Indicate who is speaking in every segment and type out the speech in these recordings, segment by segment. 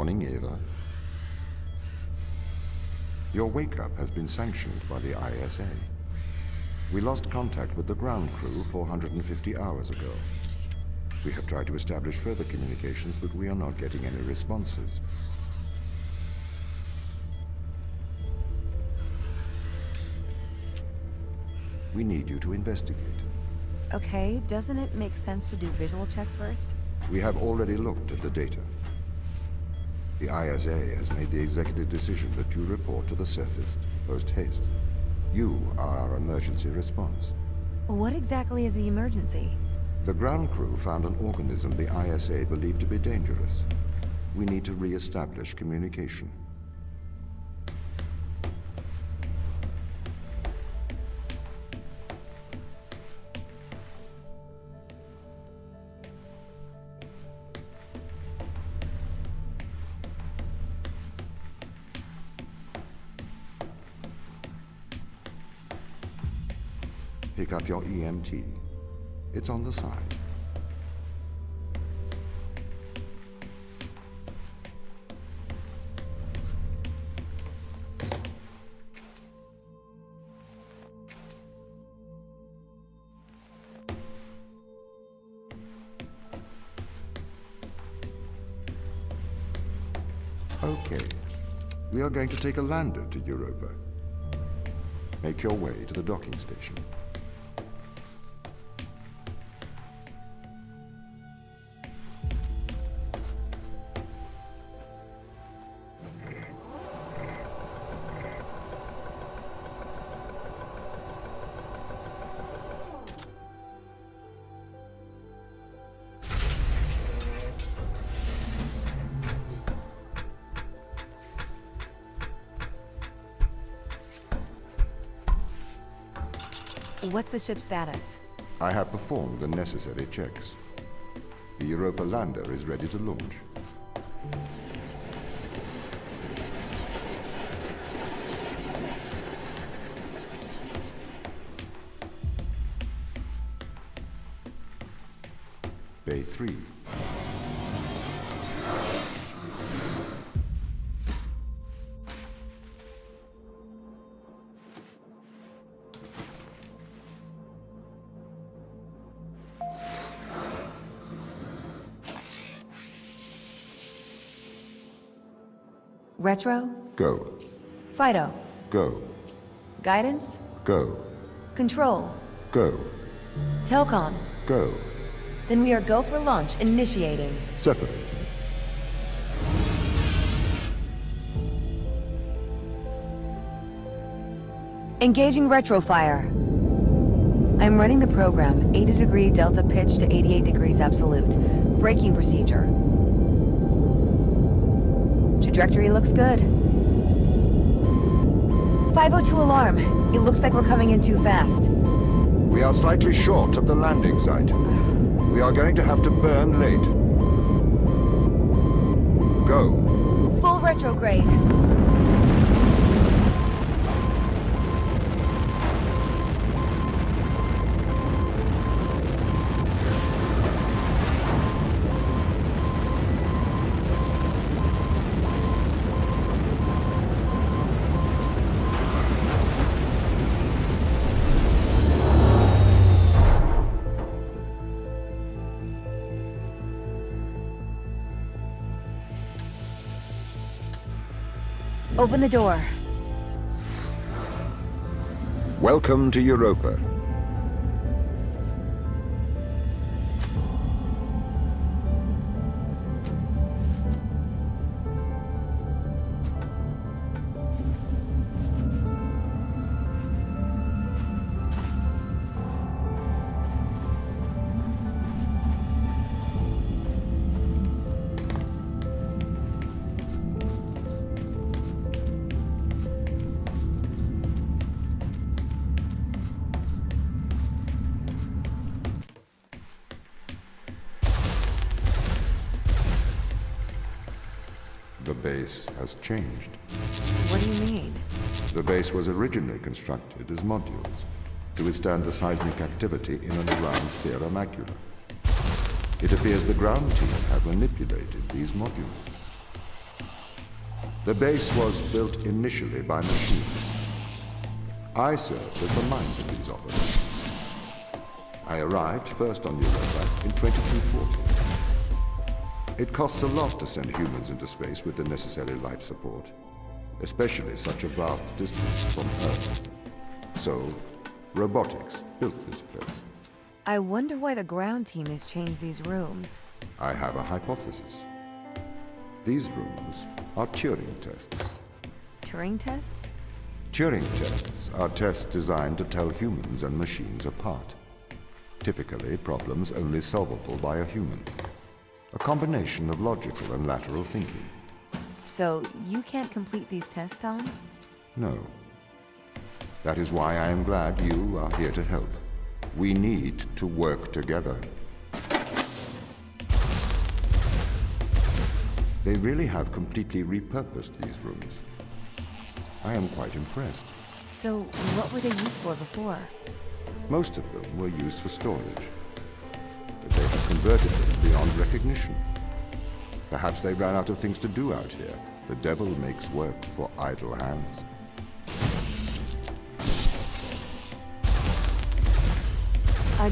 Speaker 1: morning, Ava. Your wake-up has been sanctioned by the ISA. We lost contact with the ground crew 450 hours ago. We have tried to establish further communications, but we are not getting any responses. We need you to investigate.
Speaker 2: Okay, doesn't it make sense to do visual checks first?
Speaker 1: We have already looked at the data. The ISA has made the executive decision that you report to the surface, post-haste. You are our emergency response.
Speaker 2: What exactly is the emergency?
Speaker 1: The ground crew found an organism the ISA believed to be dangerous. We need to re-establish communication. Pick up your EMT. It's on the side. Okay. We are going to take a lander to Europa. Make your way to the docking station.
Speaker 2: What's the ship's status?
Speaker 1: I have performed the necessary checks. The Europa lander is ready to launch. Bay 3.
Speaker 2: Retro?
Speaker 1: Go.
Speaker 2: Fido?
Speaker 1: Go.
Speaker 2: Guidance?
Speaker 1: Go.
Speaker 2: Control?
Speaker 1: Go.
Speaker 2: Telcom?
Speaker 1: Go.
Speaker 2: Then we are go for launch, initiating.
Speaker 1: Separate.
Speaker 2: Engaging retrofire. I'm running the program, 80-degree delta pitch to 88 degrees absolute. Braking procedure. Trajectory looks good. 502 alarm. It looks like we're coming in too fast.
Speaker 1: We are slightly short of the landing site. We are going to have to burn late. Go.
Speaker 2: Full retrograde. Open the door.
Speaker 1: Welcome to Europa. The base has changed.
Speaker 2: What do you mean?
Speaker 1: The base was originally constructed as modules to withstand the seismic activity in and around Terra Macula. It appears the ground team have manipulated these modules. The base was built initially by machines. I served as the mind of these operations. I arrived first on Europa in 2240. It costs a lot to send humans into space with the necessary life support, especially such a vast distance from Earth. So, robotics built this place.
Speaker 2: I wonder why the ground team has changed these rooms.
Speaker 1: I have a hypothesis. These rooms are Turing tests.
Speaker 2: Turing tests?
Speaker 1: Turing tests are tests designed to tell humans and machines apart. Typically, problems only solvable by a human. A combination of logical and lateral thinking.
Speaker 2: So, you can't complete these tests, Tom?
Speaker 1: No. That is why I am glad you are here to help. We need to work together. They really have completely repurposed these rooms. I am quite impressed.
Speaker 2: So, what were they used for before?
Speaker 1: Most of them were used for storage. But they have converted them beyond recognition. Perhaps they ran out of things to do out here. The devil makes work for idle hands.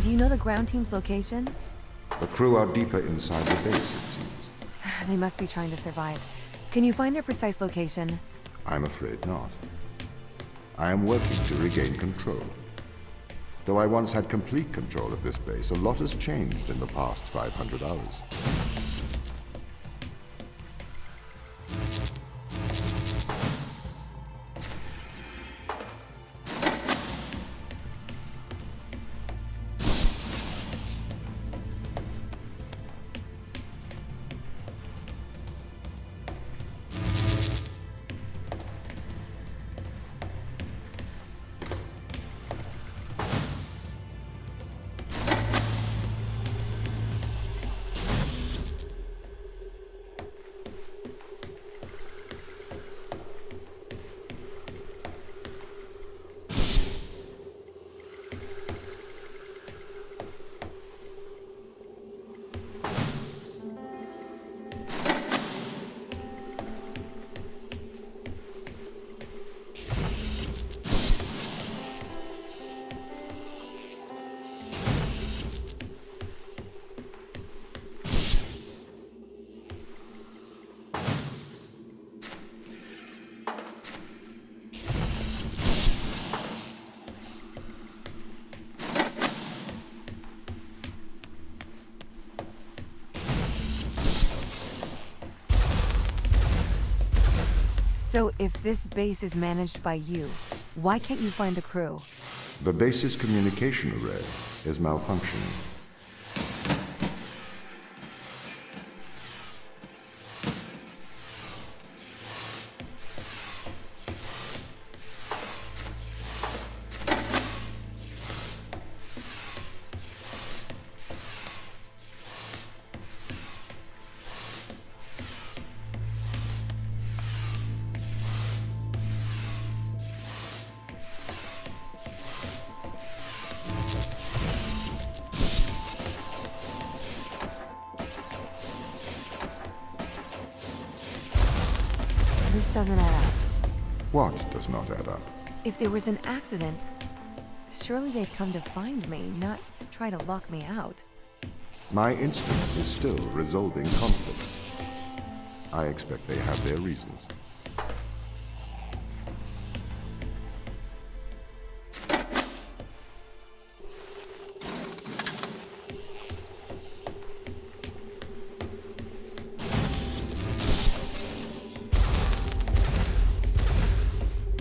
Speaker 2: Do you know the ground team's location?
Speaker 1: The crew are deeper inside the base, it seems.
Speaker 2: They must be trying to survive. Can you find their precise location?
Speaker 1: I'm afraid not. I am working to regain control. Though I once had complete control of this base, a lot has changed in the past 500 hours.
Speaker 2: So, if this base is managed by you, why can't you find the crew?
Speaker 1: The base's communication array is malfunctioning.
Speaker 2: This doesn't add up.
Speaker 1: What does not add up?
Speaker 2: If there was an accident, surely they'd come to find me, not try to lock me out.
Speaker 1: My instance is still resolving conflict. I expect they have their reasons.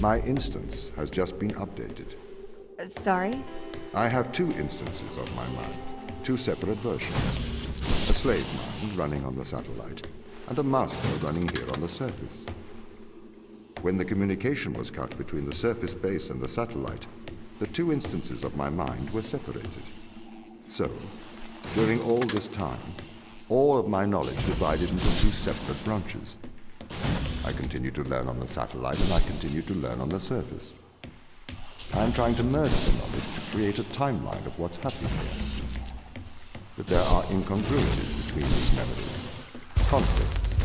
Speaker 1: My instance has just been updated.
Speaker 2: Sorry?
Speaker 1: I have two instances of my mind, two separate versions. A slave mind running on the satellite, and a master running here on the surface. When the communication was cut between the surface base and the satellite, the two instances of my mind were separated. So, during all this time, all of my knowledge divided into two separate branches. I continue to learn on the satellite, and I continue to learn on the surface. I'm trying to merge the knowledge to create a timeline of what's happening here. But there are incongruities between these memories. Conflicts.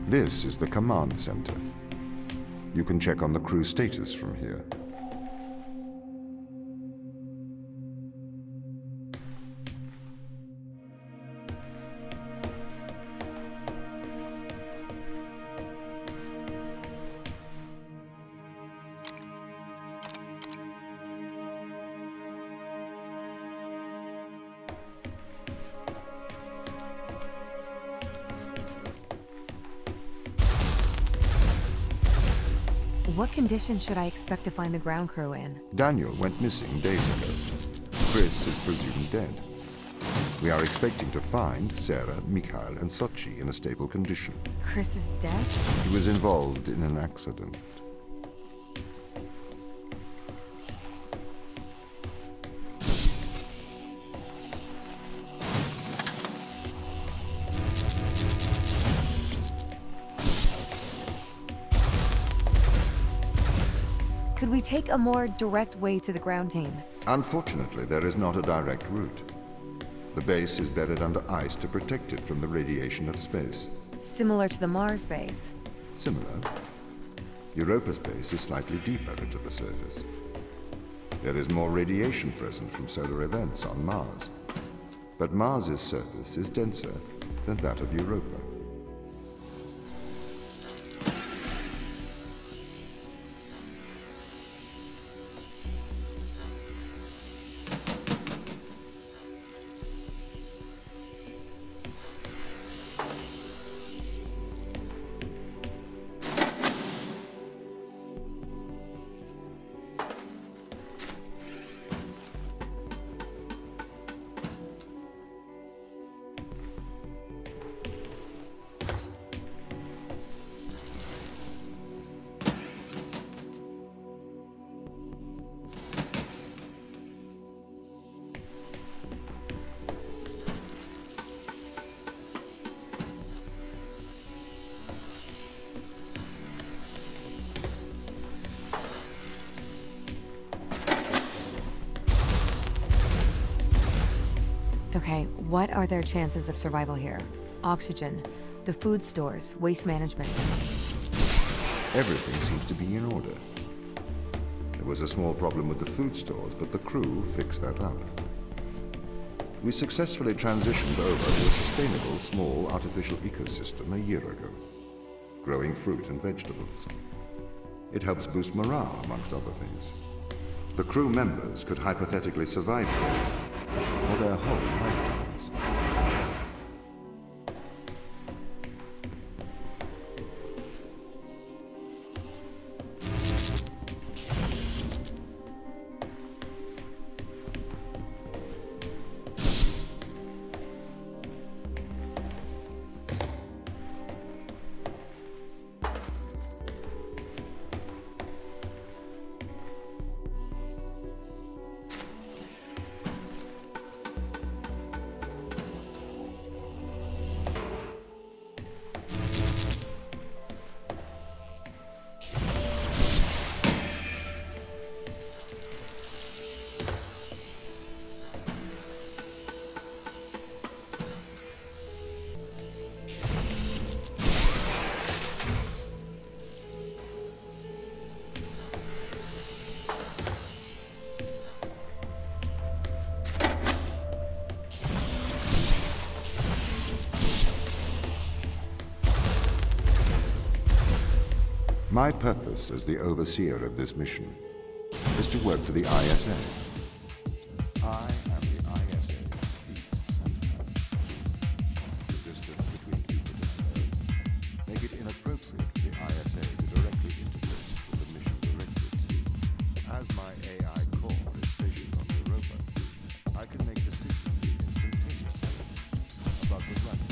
Speaker 1: This is the command center. You can check on the crew status from here.
Speaker 2: What condition should I expect to find the ground crew in?
Speaker 1: Daniel went missing days ago. Chris is presumed dead. We are expecting to find Sarah, Mikhail, and Sochi in a stable condition.
Speaker 2: Chris is dead?
Speaker 1: He was involved in an accident.
Speaker 2: Could we take a more direct way to the ground team?
Speaker 1: Unfortunately, there is not a direct route. The base is buried under ice to protect it from the radiation of space.
Speaker 2: Similar to the Mars base.
Speaker 1: Similar. Europa's base is slightly deeper into the surface. There is more radiation present from solar events on Mars. But Mars's surface is denser than that of Europa.
Speaker 2: Okay, what are their chances of survival here? Oxygen, the food stores, waste management.
Speaker 1: Everything seems to be in order. There was a small problem with the food stores, but the crew fixed that up. We successfully transitioned over to a sustainable, small, artificial ecosystem a year ago, growing fruit and vegetables. It helps boost morale, amongst other things. The crew members could hypothetically survive here for their whole lifetimes. My purpose as the overseer of this mission is to work for the ISA. I am the ISA. The distance between Jupiter and Earth make it inappropriate for the ISA to directly interface with the mission directives. As my AI core is stationed on Europa, I can make decisions instantaneously about the right